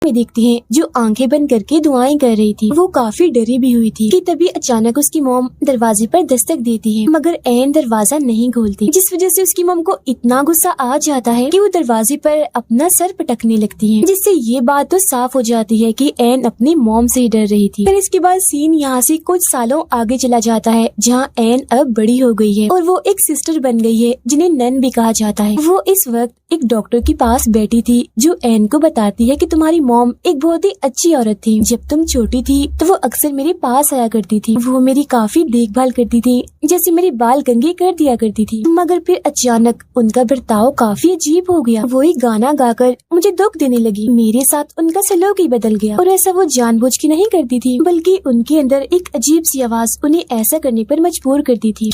में देखते हैं जो आंखें बंद करके दुआएं कर रही थी। वो काफी डरी भी हुई थी कि तभी अचानक उसकी मॉम दरवाजे पर दस्तक देती है, मगर एन दरवाजा नहीं खोलती, जिस वजह से उसकी मॉम को इतना गुस्सा आ जाता है कि वो दरवाजे पर अपना सर पटकने लगती है, जिससे ये बात तो साफ हो जाती है कि एन अपनी मॉम से ही डर रही थी। फिर इसके बाद सीन यहाँ से कुछ सालों आगे चला जाता है, जहाँ एन अब बड़ी हो गई है और वो एक सिस्टर बन गई है, जिन्हें नन भी कहा जाता है। वो इस वक्त एक डॉक्टर के पास बैठी थी, जो एन को बताती है कि तुम्हारी मॉम एक बहुत ही अच्छी औरत थी। जब तुम छोटी थी तो वो अक्सर मेरे पास आया करती थी। वो मेरी काफी देखभाल करती थी, जैसे मेरे बाल कंघे कर दिया करती थी। मगर फिर अचानक उनका बर्ताव काफी अजीब हो गया। वो एक गाना गाकर मुझे दुख देने लगी। मेरे साथ उनका सलूक ही बदल गया, और ऐसा वो जानबूझ के नहीं करती थी, बल्कि उनके अंदर एक अजीब सी आवाज उन्हें ऐसा करने पर मजबूर करती थी,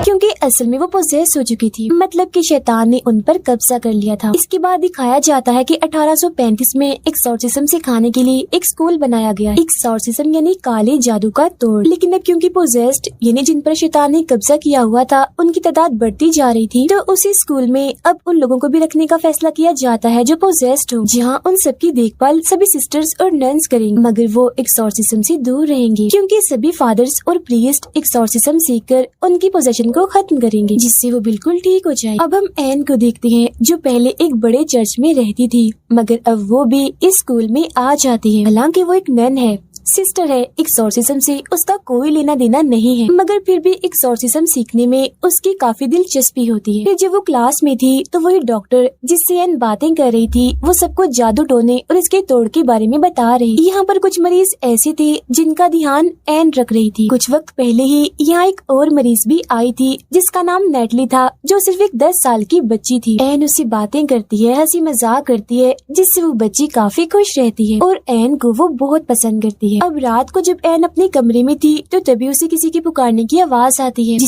क्योंकि असल में वो पोजेस हो चुकी थी। मतलब कि शैतान ने उन पर कब्जा कर लिया था। इसके बाद दिखाया जाता है कि 1835 में एक्सॉर्सिज्म सिखाने के लिए एक स्कूल बनाया गया। एक्सॉर्सिज्म यानी काले जादू का तोड़। लेकिन अब क्योंकि पोजेस्ड यानी जिन पर शैतान ने कब्जा किया हुआ था, उनकी तादाद बढ़ती जा रही थी, तो उसी स्कूल में अब उन लोगों को भी रखने का फैसला किया जाता है जो पोजेस्ड हो, जहाँ उन सबकी देखभाल सभी सिस्टर्स और नन्स करेंगे, मगर वो एक्सॉर्सिज्म से दूर रहेंगे, क्योंकि सभी फादर्स और प्रीस्ट एक्सॉर्सिज्म सीखकर उनकी पोजेशन को खत्म करेंगे, जिससे वो बिल्कुल ठीक हो जाए। अब हम एन को देखते हैं, जो पहले एक बड़े चर्च में रहती थी, मगर अब वो भी इस स्कूल में आ जाती है। हालांकि वो एक नन है, सिस्टर है, एक्सॉर्सिज्म से उसका कोई लेना देना नहीं है, मगर फिर भी एक्सॉर्सिज्म सीखने में उसकी काफी दिलचस्पी होती है। फिर जब वो क्लास में थी तो वही डॉक्टर जिससे एन बातें कर रही थी, वो सबको जादू टोने और इसके तोड़ के बारे में बता रही। यहाँ पर कुछ मरीज ऐसे थे जिनका ध्यान एन रख रही थी। कुछ वक्त पहले ही यहाँ एक और मरीज भी आई थी, जिसका नाम नेटली था, जो सिर्फ एक 10 साल की बच्ची थी। एन उससे बातें करती है, हंसी मजाक करती है, जिससे वो बच्ची काफी खुश रहती है और एन को वो बहुत पसंद करती है। अब रात को जब एन अपने कमरे में थी तो तभी उसे किसी के पुकारने की आवाज आती है,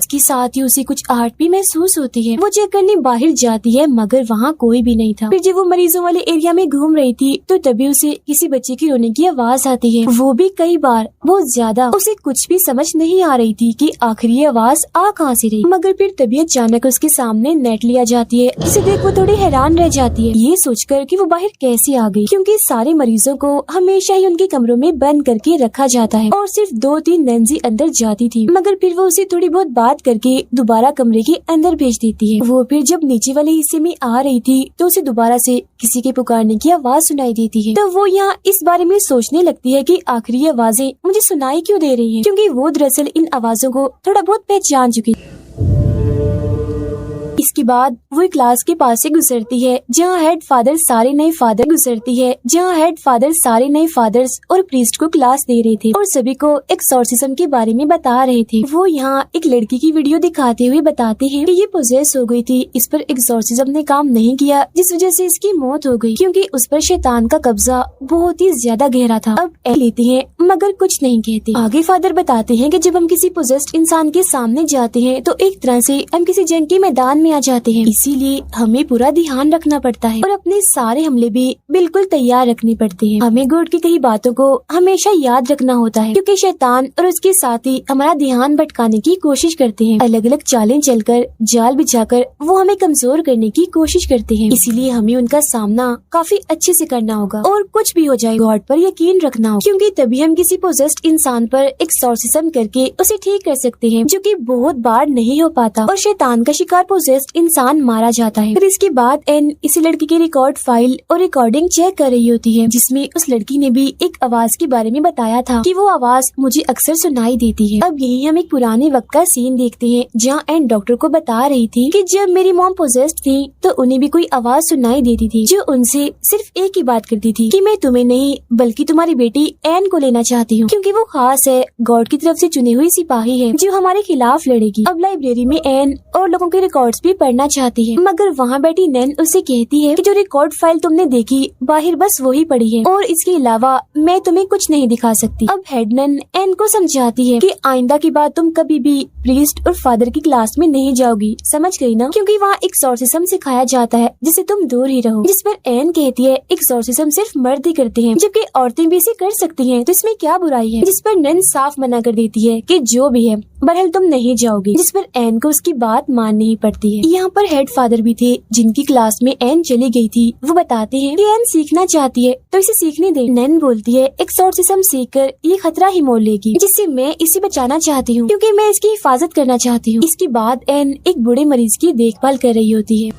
इसके साथ ही उसे कुछ आहट भी महसूस होती है। वो चेक करने बाहर जाती है, मगर वहाँ कोई भी नहीं था। फिर जब वो मरीजों वाले एरिया में घूम रही थी तो तभी उसे किसी बच्चे की रोने की आवाज आती है, वो भी कई बार, बहुत ज्यादा। उसे कुछ भी समझ नहीं आ रही थी कि आखिर ये आवाज आ कहाँ से रही। मगर फिर तभी अचानक उसके सामने नेटली आ जाती है, जिसे देख वो थोड़ी हैरान रह जाती है, ये सोचकर कि वो बाहर कैसे आ गई, क्योंकि सारे मरीजों को हमेशा ही उनके कमरों में बंद करके रखा जाता है और सिर्फ 2-3 नन्स ही अंदर जाती थी। मगर फिर वो उसे थोड़ी बहुत बात करके दोबारा कमरे के अंदर भेज देती है। वो फिर जब नीचे वाले हिस्से में आ रही थी तो उसे दोबारा से किसी के पुकारने की आवाज सुनाई देती है। तो वो यहाँ इस बारे में सोचने लगती है कि आखिर ये आवाजें मुझे सुनाई क्यों दे रही हैं, क्योंकि वो दरअसल इन आवाजों को थोड़ा बहुत पहचान चुकी। इसके बाद वो क्लास के पास से गुजरती है, जहाँ हेड फादर सारे नए फादर्स और प्रीस्ट को क्लास दे रहे थे और सभी को एक्सॉर्सिज्म के बारे में बता रहे थे। वो यहाँ एक लड़की की वीडियो दिखाते हुए बताते हैं कि ये पोजेस हो गई थी, इस पर एक्सॉर्सिज्म ने काम नहीं किया, जिस वजह से इसकी मौत हो गई, क्योंकि उस पर शैतान का कब्जा बहुत ही ज्यादा गहरा था। अब लेते हैं मगर कुछ नहीं कहते। आगे फादर बताते हैं कि जब हम किसी पोजेस्ड इंसान के सामने जाते हैं तो एक तरह से हम किसी जंग के मैदान में आ जाते हैं, इसीलिए हमें पूरा ध्यान रखना पड़ता है और अपने सारे हमले भी बिल्कुल तैयार रखने पड़ते हैं। हमें गॉड की कई बातों को हमेशा याद रखना होता है, क्योंकि शैतान और उसके साथी हमारा ध्यान भटकाने की कोशिश करते हैं। अलग अलग चालें चलकर, जाल बिछाकर वो हमें कमजोर करने की कोशिश करते हैं, इसीलिए हमें उनका सामना काफी अच्छे से करना होगा और कुछ भी हो जाए गॉड पर यकीन रखना होगा, क्योंकि तभी हम किसी पोजेस्ड इंसान पर एक्सॉर्सिज्म करके उसे ठीक कर सकते हैं, जो कि बहुत बार नहीं हो पाता और शैतान का शिकार पोजेस्ड इंसान मारा जाता है। फिर इसके बाद एन इसी लड़की की रिकॉर्ड फाइल और रिकॉर्डिंग चेक कर रही होती है, जिसमें उस लड़की ने भी एक आवाज के बारे में बताया था कि वो आवाज मुझे अक्सर सुनाई देती है। अब यही हम एक पुराने वक्त का सीन देखते हैं, जहाँ एन डॉक्टर को बता रही थी कि जब मेरी मॉम पोजेस्ड थी तो उन्हें भी कोई आवाज सुनाई देती थी, जो उनसे सिर्फ एक ही बात करती थी कि मैं तुम्हें नहीं बल्कि तुम्हारी बेटी एन को लेना चाहती हूँ, क्योंकि वो खास है, गॉड की तरफ से चुनी हुई सिपाही है जो हमारे खिलाफ लड़ेगी। अब लाइब्रेरी में एन और लोगों के रिकॉर्ड्स भी पढ़ना चाहती है, मगर वहाँ बैठी नैन उससे कहती है कि जो रिकॉर्ड फाइल तुमने देखी बाहर बस वही पड़ी है और इसके अलावा मैं तुम्हें कुछ नहीं दिखा सकती। अब हेड नैन एन को समझाती है कि आइंदा की बात तुम कभी भी प्रीस्ट और फादर की क्लास में नहीं जाओगी, समझ गई ना, क्योंकि वहाँ एक्सॉर्सिज्म सिखाया जाता है जिससे तुम दूर ही रहो। जिस पर एन कहती है एक्सॉर्सिज्म सिर्फ मर्द ही करते हैं, जबकि औरतें भी इसे कर सकती हैं, तो इसमें क्या बुराई है। जिस पर नैन साफ मना कर देती है कि जो भी है बहरहाल तुम नहीं जाओगी, जिस पर एन को उसकी बात माननी ही पड़ती है। यहाँ पर हेड फादर भी थे जिनकी क्लास में एन चली गई थी। वो बताते हैं कि एन सीखना चाहती है तो इसे सीखने दे। नैन बोलती है एक्सोर्सिज्म सीखकर ये खतरा ही मोल लेगी, जिससे मैं इसे बचाना चाहती हूँ क्योंकि मैं इसकी हिफाजत करना चाहती हूँ। इसके बाद एन एक बूढ़े मरीज की देखभाल कर रही होती है,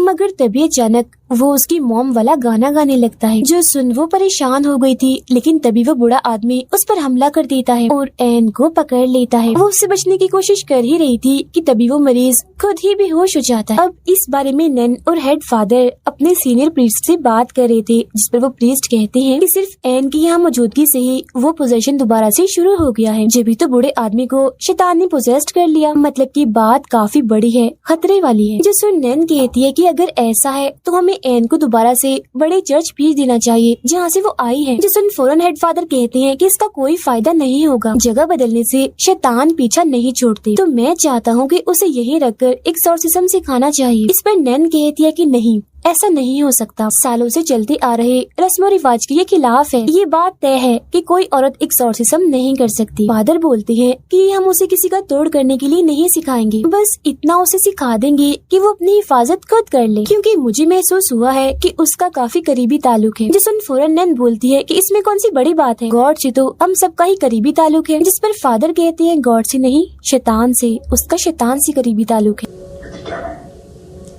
मगर तभी अचानक वो उसकी मॉम वाला गाना गाने लगता है, जो सुन वो परेशान हो गई थी। लेकिन तभी वो बूढ़ा आदमी उस पर हमला कर देता है और एन को पकड़ लेता है। वो उससे बचने की कोशिश कर ही रही थी कि तभी वो मरीज खुद ही बेहोश हो जाता है। अब इस बारे में नैन और हेड फादर अपने सीनियर प्रीस्ट से बात कर रहे थे, जिस पर वो प्रीस्ट कहते हैं कि सिर्फ एन की यहाँ मौजूदगी से ही वो पोजेशन दोबारा से शुरू हो गया है। जब भी तो बूढ़े आदमी को शैतान ने पोजेस्ट कर लिया, मतलब की बात काफी बड़ी है, खतरे वाली है। जो सुन नैन कहती है कि अगर ऐसा है तो हमें एन को दोबारा से बड़े चर्च भेज देना चाहिए जहाँ से वो आई है। जिस फौरन हेड फादर कहते हैं कि इसका कोई फायदा नहीं होगा, जगह बदलने से शैतान पीछा नहीं छोड़ते, तो मैं चाहता हूँ कि उसे यहीं रखकर एक्सोर्सिज्म सिखाना चाहिए। इस पर नैन कहती है कि नहीं, ऐसा नहीं हो सकता। सालों से चलते आ रहे रस्मो रिवाज के ये खिलाफ है। ये बात तय है कि कोई औरत एक्सोर्सिज्म नहीं कर सकती। फादर बोलते हैं कि हम उसे किसी का तोड़ करने के लिए नहीं सिखाएंगे, बस इतना उसे सिखा देंगे कि वो अपनी हिफाजत खुद कर ले, क्योंकि मुझे महसूस हुआ है कि उसका काफी करीबी ताल्लुक है। जिस फौरन नैन बोलती है कि इसमें कौन सी बड़ी बात है, गॉड से तो हम सबका ही करीबी ताल्लुक है। जिस पर फादर कहते हैं गॉड से नहीं, शैतान से, उसका शैतान से करीबी ताल्लुक है।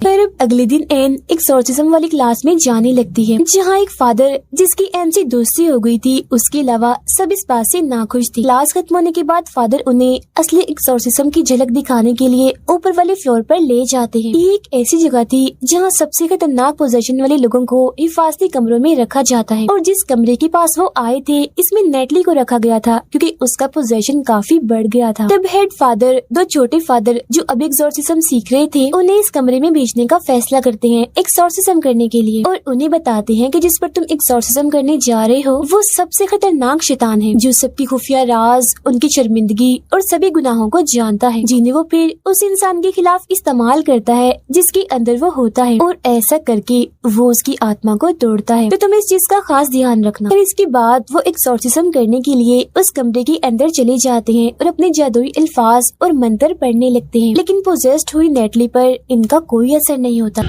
फिर अगले दिन एन एक्सोर्सिज्म वाली क्लास में जाने लगती है, जहाँ एक फादर जिसकी एन से दोस्ती हो गई थी, उसके अलावा सब इस बात से नाखुश थे। क्लास खत्म होने के बाद फादर उन्हें असली एक्सोर्सिज्म की झलक दिखाने के लिए ऊपर वाले फ्लोर पर ले जाते हैं। ये एक ऐसी जगह थी जहाँ सबसे खतरनाक पोजेशन वाले लोगों को हिफाजती कमरों में रखा जाता है, और जिस कमरे के पास वो आए थे इसमें नेटली को रखा गया था क्योंकि उसका पोजेशन काफी बढ़ गया था। तब हेड फादर दो छोटे फादर जो अब एक्सोर्सिज्म सीख रहे थे उन्हें इस कमरे में भेजने का फैसला करते हैं एक्सोर्सिज्म करने के लिए, और उन्हें बताते हैं कि जिस पर तुम एक्सोर्सिज्म करने जा रहे हो वो सबसे खतरनाक शैतान है, जो सबकी खुफिया राज, उनकी शर्मिंदगी और सभी गुनाहों को जानता है, जिन्हें वो फिर उस इंसान के खिलाफ इस्तेमाल करता है जिसके अंदर वो होता है, और ऐसा करके वो उसकी आत्मा को तोड़ता है। तो तुम इस चीज का खास ध्यान रखना। फिर इसके बाद वो एक्सोर्सिज्म करने के लिए उस कमरे के अंदर चले जाते हैं और अपने जादुई अल्फाज और मंत्र पढ़ने लगते हैं, लेकिन पोजेस्ड हुई नेटली पर इनका कोई असर नहीं होता।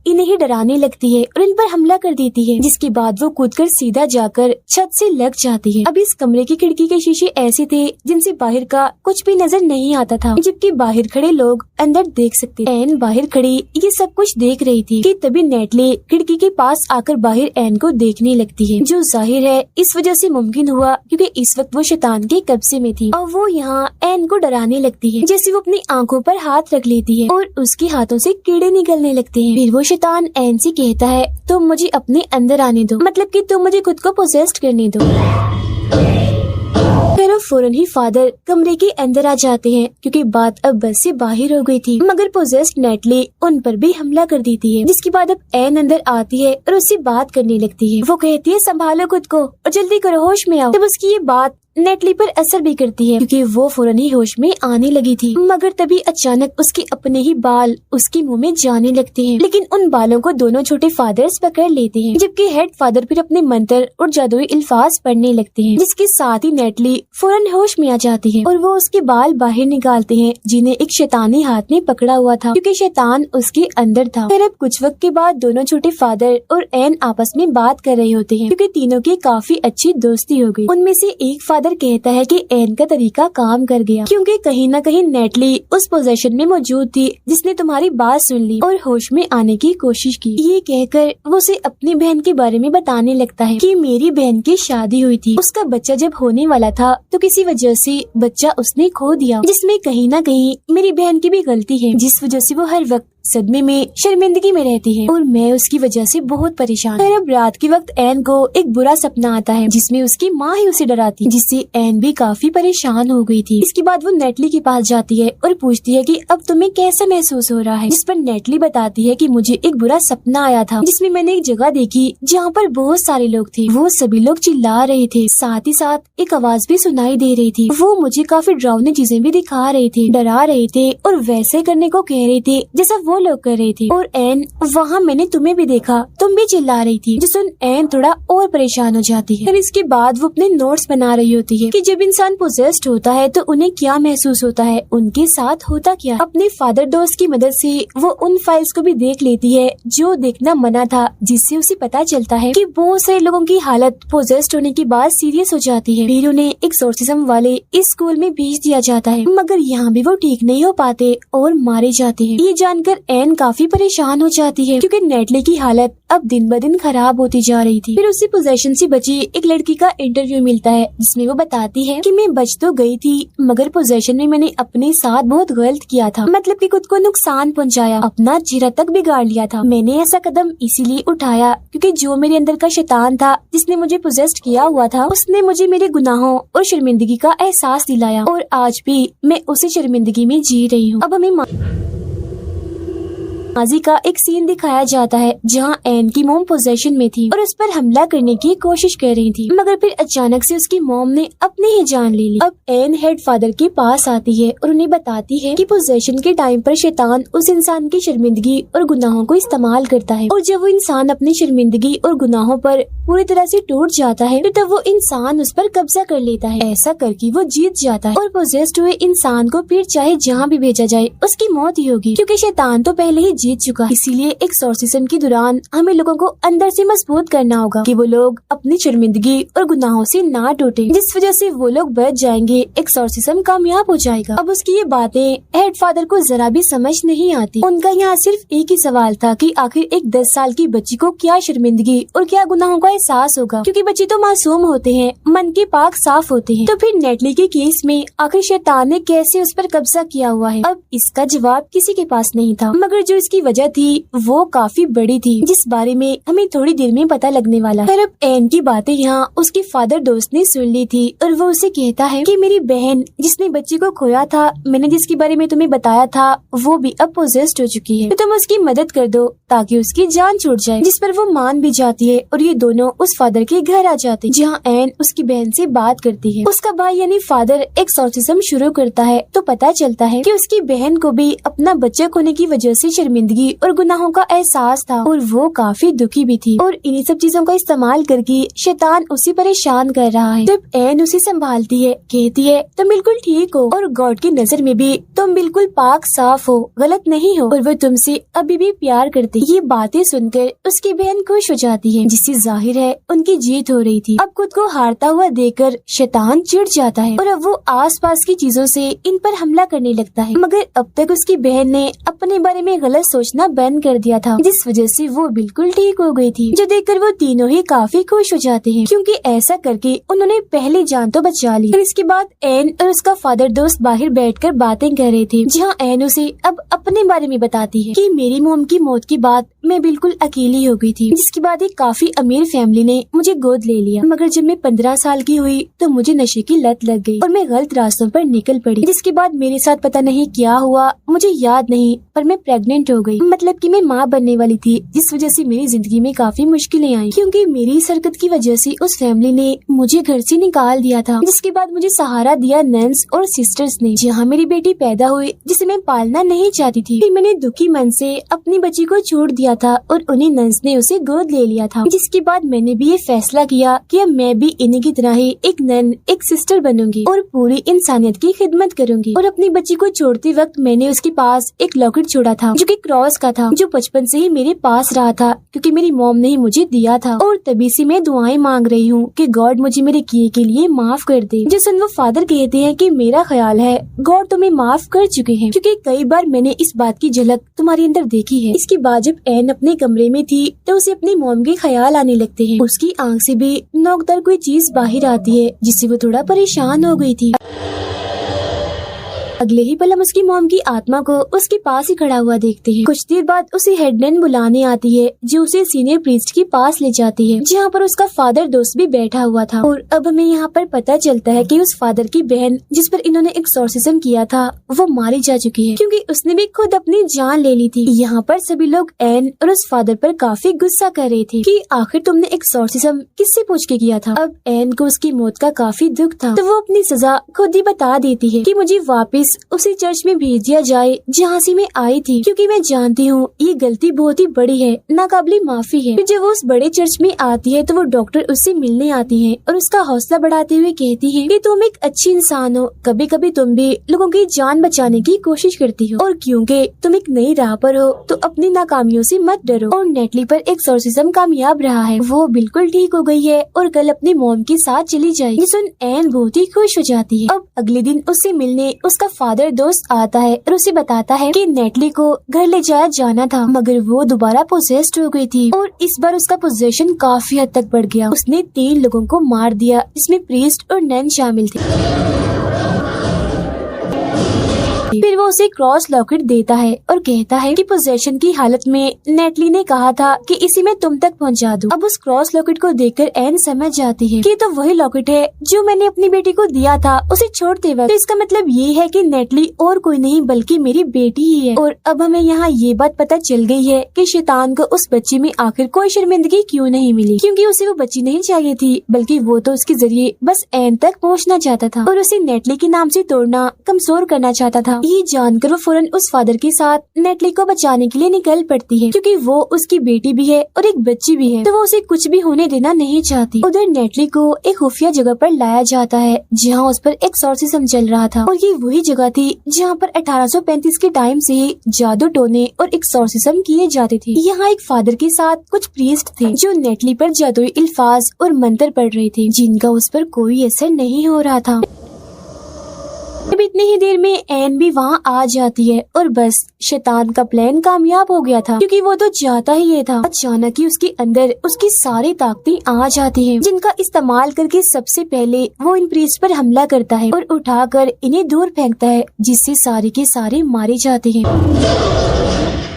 इन्हें ही डराने लगती है और इन पर हमला कर देती है, जिसके बाद वो कूदकर सीधा जाकर छत से लग जाती है। अब इस कमरे की खिड़की के शीशे ऐसे थे जिनसे बाहर का कुछ भी नजर नहीं आता था, जबकि बाहर खड़े लोग अंदर देख सकते। एन बाहर खड़ी ये सब कुछ देख रही थी कि तभी नेटली खिड़की के पास आकर बाहर एन को देखने लगती है, जो जाहिर है इस वजह से मुमकिन हुआ क्योंकि इस वक्त वो शैतान के कब्जे में थी, और वो यहाँ एन को डराने लगती है। जैसे वो अपनी आंखों पर हाथ रख लेती है और उसके हाथों से कीड़े निकलने लगते हैं। फिर वो शैतान एन से कहता है तुम मुझे अपने अंदर आने दो, मतलब कि तुम मुझे खुद को पोजेस्ट करने दो। फिर वो फौरन ही फादर कमरे के अंदर आ जाते हैं क्योंकि बात अब बस से बाहर हो गई थी, मगर पोजेस्ड नेटली उन पर भी हमला कर देती है। जिसके बाद अब एन अंदर आती है और उससे बात करने लगती है। वो कहती है संभालो खुद को और जल्दी करो, होश में आओ। तब उसकी ये बात नेटली पर असर भी करती है क्योंकि वो फौरन ही होश में आने लगी थी, मगर तभी अचानक उसके अपने ही बाल उसके मुंह में जाने लगते हैं, लेकिन उन बालों को दोनों छोटे फादर्स पकड़ लेते हैं, जबकि हेड फादर फिर अपने मंत्र और जादुई अल्फाज पढ़ने लगते हैं, जिसके साथ ही नेटली फौरन होश में आ जाती है और वो उसके बाल बाहर निकालते हैं, जिन्हें एक शैतानी हाथ में पकड़ा हुआ था क्योंकि शैतान उसके अंदर था। फिर अब कुछ वक्त के बाद दोनों छोटे फादर और एन आपस में बात कर रहे होते हैं क्योंकि तीनों की काफी अच्छी दोस्ती हो गई। उनमें से एक फादर कहता है कि एन का तरीका काम कर गया क्योंकि कहीं न कहीं नेटली उस पोजीशन में मौजूद थी जिसने तुम्हारी बात सुन ली और होश में आने की कोशिश की। ये कहकर वो उसे अपनी बहन के बारे में बताने लगता है कि मेरी बहन की शादी हुई थी, उसका बच्चा जब होने वाला था तो किसी वजह से बच्चा उसने खो दिया, जिसमें कहीं न कहीं मेरी बहन की भी गलती है, जिस वजह से वो हर वक्त सदमे में, शर्मिंदगी में रहती है और मैं उसकी वजह से बहुत परेशान। फिर अब रात के वक्त एन को एक बुरा सपना आता है जिसमें उसकी माँ ही उसे डराती, जिससे एन भी काफी परेशान हो गई थी। इसके बाद वो नेटली के पास जाती है और पूछती है कि अब तुम्हें कैसा महसूस हो रहा है, जिस पर नेटली बताती है कि मुझे एक बुरा सपना आया था जिसमें मैंने एक जगह देखी जहाँ पर बहुत सारे लोग थे, वो सभी लोग चिल्ला रहे थे, साथ ही साथ एक आवाज भी सुनाई दे रही थी। वो मुझे काफी डरावनी चीजें भी दिखा रहे थे, डरा रहे थे और वैसे करने को कह रहे थे जैसा वो वो लोग कर रहे थे। और एन, वहाँ मैंने तुम्हें भी देखा, तुम भी चिल्ला रही थी। जो सुन एन थोड़ा और परेशान हो जाती है। फिर इसके बाद वो अपने नोट्स बना रही होती है कि जब इंसान पोजेस्ड होता है तो उन्हें क्या महसूस होता है, उनके साथ होता क्या। अपने फादर दोस्त की मदद से वो उन फाइल्स को भी देख लेती है जो देखना मना था, जिससे उसे पता चलता है कि बहुत सारे लोगों की हालत पोजेस्ड होने के बाद सीरियस हो जाती है। फिर उन्हें एक्सोर्सिज्म वाले इस स्कूल में भेज दिया जाता है, मगर यहाँ भी वो ठीक नहीं हो पाते और मारे जाते हैं। ये जानकर एन काफी परेशान हो जाती है क्योंकि नेटली की हालत अब दिन ब दिन खराब होती जा रही थी। फिर उसे पोजेशन से बची एक लड़की का इंटरव्यू मिलता है, जिसमें वो बताती है कि मैं बच तो गई थी, मगर पोजेशन में मैंने अपने साथ बहुत गलत किया था। मतलब कि खुद को नुकसान पहुंचाया, अपना चेहरा तक बिगाड़ लिया था। मैंने ऐसा कदम इसीलिए उठाया क्योंकि जो मेरे अंदर का शैतान था, जिसने मुझे पोजेस्ट किया हुआ था, उसने मुझे मेरे गुनाहों और शर्मिंदगी का एहसास दिलाया और आज भी मैं उसी शर्मिंदगी में जी रही हूँ। अब हमें माजी का एक सीन दिखाया जाता है जहाँ एन की मॉम पोजेशन में थी और उस पर हमला करने की कोशिश कर रही थी, मगर फिर अचानक से उसकी मॉम ने अपनी ही जान ले ली। अब एन हेड फादर के पास आती है और उन्हें बताती है कि पोजेशन के टाइम पर शैतान उस इंसान की शर्मिंदगी और गुनाहों को इस्तेमाल करता है, और जब वो इंसान अपनी शर्मिंदगी और गुनाहों पर पूरी तरह से टूट जाता है, तब वो इंसान उस पर कब्जा कर लेता है। ऐसा करके वो जीत जाता है और पोजेस्ड हुए इंसान को फिर चाहे जहाँ भी भेजा जाए उसकी मौत ही होगी, क्योंकि शैतान तो पहले ही जीत चुका है। इसीलिए एक्सोर्सिज्म के दौरान हमें लोगों को अंदर से मजबूत करना होगा कि वो लोग अपनी शर्मिंदगी और गुनाहों से ना टूटे, जिस वजह से वो लोग बच जाएंगे, एक्सोर्सिज्म कामयाब हो जाएगा। अब उसकी ये बातें हेड फादर को जरा भी समझ नहीं आती। उनका यहाँ सिर्फ एक ही सवाल था कि आखिर एक 10 साल की बच्ची को क्या शर्मिंदगी और क्या गुनाहों का एहसास होगा, क्योंकि बच्चे तो मासूम होते हैं, मन के पाक साफ होते हैं। तो फिर नेटली के केस में आखिर शैतान ने कैसे उस पर कब्जा किया हुआ है? अब इसका जवाब किसी के पास नहीं था, मगर जो इसकी वजह थी वो काफी बड़ी थी, जिस बारे में हमें थोड़ी देर में पता लगने वाला है। अब एन की बातें यहाँ उसके फादर दोस्त ने सुन ली थी और वो उसे कहता है कि मेरी बहन जिसने बच्चे को खोया था, मैंने जिसके बारे में तुम्हें बताया था, वो भी अब पोजेस्ड हो चुकी है, तो तुम उसकी मदद कर दो ताकि उसकी जान छूट जाए। जिस पर वो मान भी जाती है और ये दोनों उस फादर के घर आ जाते हैं, जहाँ एन उसकी बहन से बात करती है। उसका भाई यानी फादर एक्सोर्सिज्म शुरू करता है, तो पता चलता है कि उसकी बहन को भी अपना बच्चा खोने की वजह से शर्मिंदगी और गुनाहों का एहसास था और वो काफी दुखी भी थी, और इन्हीं सब चीजों का इस्तेमाल करके शैतान उसे परेशान कर रहा है। जब एन उसे संभालती है, कहती है तुम बिल्कुल ठीक हो और गॉड की नजर में भी तुम बिल्कुल पाक साफ हो, गलत नहीं हो, और वो तुमसे अभी भी प्यार करती। ये बातें सुनकर उसकी बहन खुश हो जाती है, जिससे जाहिर है उनकी जीत हो रही थी। अब खुद को हारता हुआ देखकर शैतान चिढ़ जाता है और अब वो आसपास की चीजों से इन पर हमला करने लगता है, मगर अब तक उसकी बहन ने अपने बारे में गलत सोचना बंद कर दिया था, जिस वजह से वो बिल्कुल ठीक हो गई थी, जो देखकर वो तीनों ही काफी खुश हो जाते हैं, क्योंकि ऐसा करके उन्होंने पहली जान तो बचा ली। फिर इसके बाद एन और उसका फादर दोस्त बाहर बैठकर बातें कर रहे थे, जहाँ एन उसे अब अपने बारे में बताती है कि मेरी मोम की मौत के बाद मैं बिल्कुल अकेली हो गई थी, जिसके बाद एक काफी अमीर फैमिली ने मुझे गोद ले लिया, मगर जब मैं 15 साल की हुई तो मुझे नशे की लत लग गई और मैं गलत रास्तों पर निकल पड़ी, जिसके बाद मेरे साथ पता नहीं क्या हुआ, मुझे याद नहीं, पर मैं प्रेग्नेंट हो गई। मतलब कि मैं माँ बनने वाली थी, जिस वजह से मेरी जिंदगी में काफी मुश्किलें आई, क्योंकि मेरी इस हरकत की वजह से उस फैमिली ने मुझे घर से निकाल दिया था, जिसके बाद मुझे सहारा दिया नन्स और सिस्टर्स ने, जहाँ मेरी बेटी पैदा हुई जिसे मैं पालना नहीं चाहती थी। फिर मैंने दुखी मन से अपनी बच्ची को छोड़ दिया था और उन्हीं नन्स ने उसे गोद ले लिया था, जिसके बाद मैंने भी ये फैसला किया कि अब मैं भी इन्हीं की तरह ही एक नन, एक सिस्टर बनूंगी और पूरी इंसानियत की खिदमत करूंगी। और अपनी बच्ची को छोड़ते वक्त मैंने उसके पास एक लॉकेट छोड़ा था, जो कि क्रॉस का था, जो बचपन से ही मेरे पास रहा था, क्योंकि मेरी मॉम ने ही मुझे दिया था, और तभी से मैं दुआएं मांग रही हूँ कि गॉड मुझे मेरे किए के लिए माफ कर दे। जो सुन वो फादर कहते हैं कि मेरा ख्याल है गॉड तुम्हें माफ कर चुके हैं, क्योंकि कई बार मैंने इस बात की झलक तुम्हारे अंदर देखी है। इसके बाद जब एन अपने कमरे में थी तो उसे अपनी मॉम के ख्याल आने लगते हैं। उसकी आंख से भी नोकदार कोई चीज बाहर आती है, जिससे वो थोड़ा परेशान हो गई थी। अगले ही पल हम उसकी मॉम की आत्मा को उसके पास ही खड़ा हुआ देखते हैं। कुछ देर बाद उसे हेडनन बुलाने आती है, जो उसे सीनियर प्रीस्ट के पास ले जाती है, जहाँ पर उसका फादर दोस्त भी बैठा हुआ था। और अब हमें यहाँ पर पता चलता है कि उस फादर की बहन जिस पर इन्होंने एक्सोर्सिज्म किया था वो मारी जा चुकी है, क्योंकि उसने भी खुद अपनी जान ले ली थी। यहाँ पर सभी लोग एन और उस फादर पर काफी गुस्सा कर रहे थे कि आखिर तुमने एक्सोर्सिज्म किससे पूछ के किया था। अब एन को उसकी मौत का काफी दुख था, तो वो अपनी सजा खुद ही बता देती है कि मुझे वापस वापस उसी चर्च में भेज दिया जाए जहाँ से मैं आई थी, क्योंकि मैं जानती हूँ ये गलती बहुत ही बड़ी है, नाकाबिले माफी है। फिर जब वो उस बड़े चर्च में आती है तो वो डॉक्टर उससे मिलने आती है और उसका हौसला बढ़ाते हुए कहती है कि तुम एक अच्छी इंसान हो, कभी कभी तुम भी लोगों की जान बचाने की कोशिश करती हो, और क्योंकि तुम एक नई राह पर हो तो अपनी नाकामियों से मत डरो। और नेटली पर एक्सोर्सिज्म कामयाब रहा है, वो बिल्कुल ठीक हो गई है और कल अपनी मॉम के साथ चली जाएगी। ये सुन एन बहुत ही खुश हो जाती है। अब अगले दिन उससे मिलने उसका फादर दोस्त आता है और उसे बताता है कि नेटली को घर ले जाया जाना था, मगर वो दोबारा पोसेस्ड हो गई थी और इस बार उसका पोजेशन काफी हद तक बढ़ गया। उसने 3 लोगों को मार दिया, जिसमें प्रीस्ट और नन शामिल थे। फिर वो उसे क्रॉस लॉकेट देता है और कहता है कि पोजेशन की हालत में नेटली ने कहा था कि इसी में तुम तक पहुंचा दूं। अब उस क्रॉस लॉकेट को देखकर एन समझ जाती है कि तो वही लॉकेट है जो मैंने अपनी बेटी को दिया था उसे छोड़ते वक्त। तो इसका मतलब ये है कि नेटली और कोई नहीं बल्कि मेरी बेटी ही है। और अब हमें यहाँ ये बात पता चल गई है कि शैतान को उस बच्ची में आखिर कोई शर्मिंदगी क्यों नहीं मिली, क्योंकि उसे वो बच्ची नहीं चाहिए थी, बल्कि वो तो उसके जरिए बस एन तक पहुँचना चाहता था और उसे नेटली के नाम से तोड़ना, कमजोर करना चाहता था। ये जानकर वो फौरन उस फादर के साथ नेटली को बचाने के लिए निकल पड़ती है, क्योंकि वो उसकी बेटी भी है और एक बच्ची भी है, तो वो उसे कुछ भी होने देना नहीं चाहती। उधर नेटली को एक खुफिया जगह पर लाया जाता है जहाँ उस पर एक्सोर्सिज्म चल रहा था, और ये वही जगह थी जहाँ पर 1835 के टाइम से ही जादू टोने और एक्सोर्सिज्म किए जाते थे। यहाँ एक फादर के साथ कुछ प्रीस्ट थे जो नेटली पर जादुई अल्फाज और मंत्र पढ़ रहे थे, जिनका उस पर कोई असर नहीं हो रहा था। अब इतनी ही देर में एन भी वहाँ आ जाती है और बस शैतान का प्लान कामयाब हो गया था, क्योंकि वो तो चाहता ही ये था। अचानक ही उसके अंदर उसकी सारी ताकतें आ जाती हैं, जिनका इस्तेमाल करके सबसे पहले वो इन प्रीस्ट पर हमला करता है और उठाकर इन्हें दूर फेंकता है, जिससे सारे के सारे मारे जाते हैं।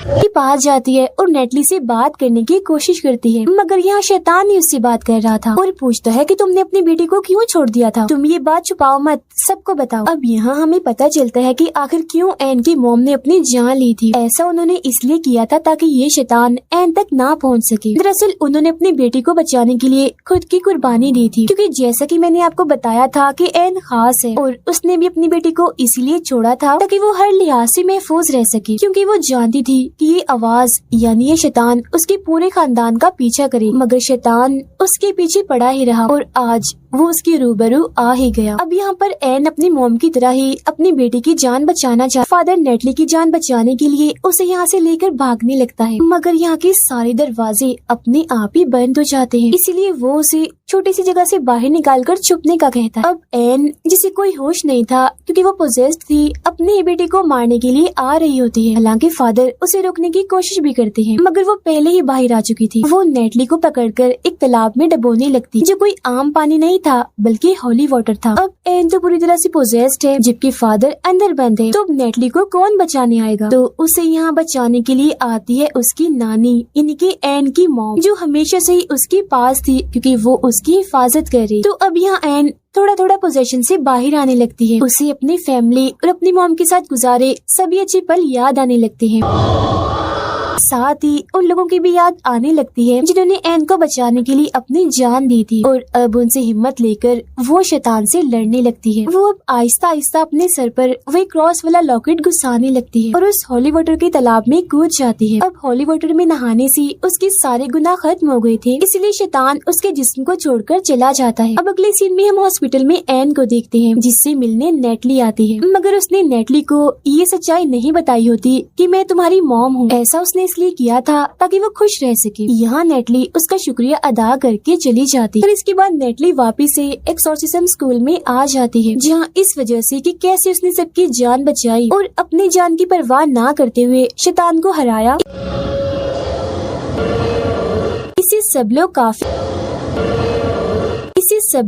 के पास जाती है और नेटली से बात करने की कोशिश करती है, मगर यहाँ शैतान ही उससे बात कर रहा था और पूछता है कि तुमने अपनी बेटी को क्यों छोड़ दिया था, तुम ये बात छुपाओ मत, सबको बताओ। अब यहाँ हमें पता चलता है कि आखिर क्यों एन की मॉम ने अपनी जान ली थी। ऐसा उन्होंने इसलिए किया था ताकि ये शैतान एन तक ना पहुँच सके। दरअसल उन्होंने अपनी बेटी को बचाने के लिए खुद की कुर्बानी दी थी, क्योंकि जैसा कि मैंने आपको बताया था कि एन खास है और उसने भी अपनी बेटी को इसीलिए छोड़ा था ताकि वो हर लिहाज से महफूज रह सके, क्योंकि वो जानती थी कि ये आवाज यानी ये शैतान उसके पूरे खानदान का पीछा करे। मगर शैतान उसके पीछे पड़ा ही रहा और आज वो उसके रूबरू आ ही गया। अब यहाँ पर एन अपनी मॉम की तरह ही अपनी बेटी की जान बचाना चाहता। फादर नेटली की जान बचाने के लिए उसे यहाँ से लेकर भागने लगता है, मगर यहाँ के सारे दरवाजे अपने आप ही बंद हो जाते हैं, इसीलिए वो उसे छोटी सी जगह से बाहर निकालकर छुपने का कहता है। अब एन, जिसे कोई होश नहीं था क्योंकि वो पोजेस्ड थी, अपनी ही बेटी को मारने के लिए आ रही होती है। हालांकि फादर उसे रोकने की कोशिश भी करते हैं, मगर वो पहले ही बाहर आ चुकी थी। वो नेटली को पकड़कर एक तालाब में डुबोने लगती, जो कोई आम पानी नहीं था बल्कि होली वाटर था। अब एन तो पूरी तरह से पोजेस्ड है, जबकि फादर अंदर बंद है, तो अब नेटली को कौन बचाने आएगा? तो उसे यहाँ बचाने के लिए आती है उसकी नानी, यानी कि एन की मॉम, जो हमेशा से ही उसके पास थी क्योंकि वो उसकी हिफाजत कर रही। तो अब यहाँ एन थोड़ा थोड़ा पोजेशन से बाहर आने लगती है। उसे अपनी फैमिली और अपनी मॉम के साथ गुजारे सभी अच्छे पल याद आने लगते हैं। साथ ही उन लोगों की भी याद आने लगती है जिन्होंने एन को बचाने के लिए अपनी जान दी थी, और अब उनसे हिम्मत लेकर वो शैतान से लड़ने लगती है। वो अब आहिस्ता आहिस्ता अपने सर पर वही क्रॉस वाला लॉकेट घुसाने लगती है और उस होली वाटर के तालाब में कूद जाती है। अब होली वाटर में नहाने से उसके सारे गुनाह खत्म हो गए थे, इसलिए शैतान उसके जिस्म को छोड़कर चला जाता है। अब अगले सीन में हम हॉस्पिटल में एन को देखते हैं, जिससे मिलने नेटली आती है, मगर उसने नेटली को ये सच्चाई नहीं बताई होती कि मैं तुम्हारी मॉम हूँ। ऐसा उसने इसलिए किया था ताकि वो खुश रह सके। यहाँ नेटली उसका शुक्रिया अदा करके चली जाती है। इसके बाद नेटली वापस से एक्सोर्सिज्म स्कूल में आ जाती है, जहाँ इस वजह से कि कैसे उसने सबकी जान बचाई और अपनी जान की परवाह ना करते हुए शैतान को हराया, इससे सब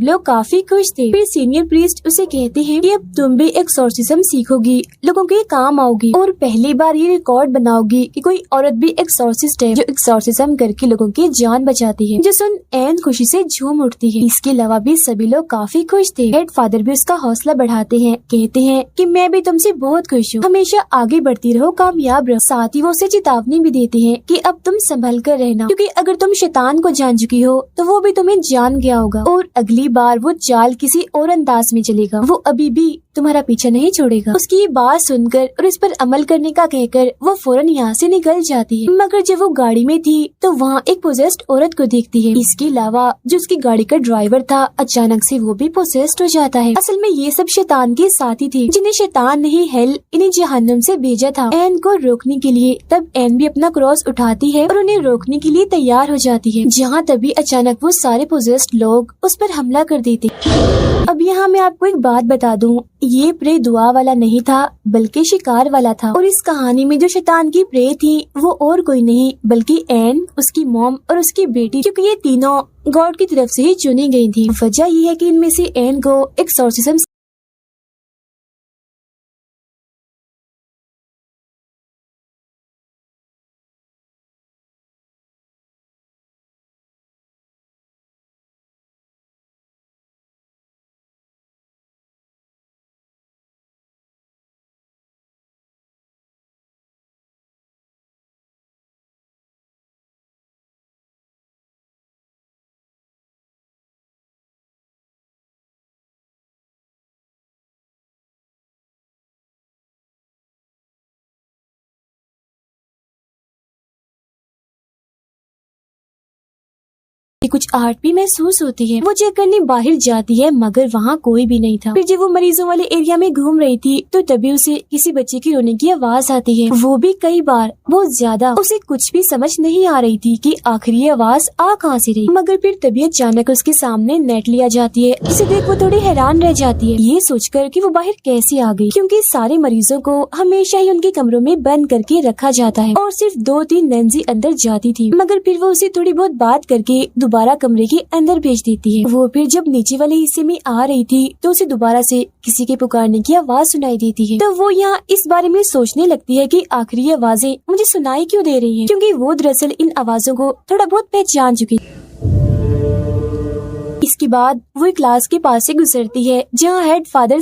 लोग काफी खुश थे। फिर सीनियर प्रीस्ट उसे कहते हैं कि अब तुम भी एक्सोर्सिज्म सीखोगी, लोगों के काम आओगी और पहली बार ये रिकॉर्ड बनाओगी कि कोई औरत भी एक्सोर्सिस्ट है जो एक्सोर्सिज्म करके लोगों की जान बचाती है। जो सुन एन खुशी से झूम उठती है। इसके अलावा भी सभी लोग काफी खुश थे। हेड फादर भी उसका हौसला बढ़ाते हैं, कहते हैं कि मैं भी तुमसे बहुत खुश हूँ, हमेशा आगे बढ़ती रहो, कामयाब रहो। साथ ही वो उसे चेतावनी भी देते हैं कि अब तुम संभल कर रहना, क्योंकि अगर तुम शैतान को जान चुकी हो तो वो भी तुम्हें जान गया होगा और अगली बार वो चाल किसी और अंदाज में चलेगा। वो अभी भी तुम्हारा पीछा नहीं छोड़ेगा। उसकी ये बात सुनकर और इस पर अमल करने का कहकर वो फौरन यहाँ से निकल जाती है। मगर जब वो गाड़ी में थी तो वहाँ एक पोजेस्ड औरत को देखती है। इसके अलावा जो उसकी गाड़ी का ड्राइवर था अचानक से वो भी पोजेस्ड हो जाता है। असल में ये सब शैतान के साथी थे जिन्हें शैतान ने ही हेल इन्हें जहन्नुम से भेजा था एन को रोकने के लिए। तब एन भी अपना क्रॉस उठाती है और उन्हें रोकने के लिए तैयार हो जाती है, जहाँ तभी अचानक वो सारे पोजेस्ड लोग उस पर हमला कर देते। अब यहाँ मैं आपको एक बात बता दूं, ये प्रे दुआ वाला नहीं था बल्कि शिकार वाला था। और इस कहानी में जो शैतान की प्रे थी वो और कोई नहीं बल्कि एन, उसकी मॉम और उसकी बेटी, क्योंकि ये तीनों गॉड की तरफ से ही चुनी गई थी। वजह ये है कि इनमें से एन को एक्सॉर्सिज्म कुछ आर्ट भी महसूस होती है। वो चेक करने बाहर जाती है मगर वहाँ कोई भी नहीं था। फिर जब वो मरीजों वाले एरिया में घूम रही थी तो तभी उसे किसी बच्चे की रोने की आवाज आती है, वो भी कई बार, बहुत ज्यादा। उसे कुछ भी समझ नहीं आ रही थी कि आखिर ये आवाज आ कहाँ से रही। मगर फिर तभी अचानक उसके सामने नेट लिया जाती है, जिसे देख वो थोड़ी हैरान रह जाती है ये सोचकर कि वो बाहर कैसे आ गई, क्योंकि सारे मरीजों को हमेशा ही उनके कमरों में बंद करके रखा जाता है और सिर्फ 2-3 नंजी अंदर जाती थी। मगर फिर वो उसे थोड़ी बहुत बात करके दोबारा कमरे के अंदर भेज देती है। वो फिर जब नीचे वाले हिस्से में आ रही थी तो उसे दोबारा से किसी के पुकारने की आवाज सुनाई देती है। तो वो यहाँ इस बारे में सोचने लगती है कि आखिर ये आवाजें मुझे सुनाई क्यों दे रही हैं, क्योंकि वो दरअसल इन आवाजों को थोड़ा बहुत पहचान चुकी। इसके बाद वो एक क्लास के पास से गुजरती है जहाँ हेड फादर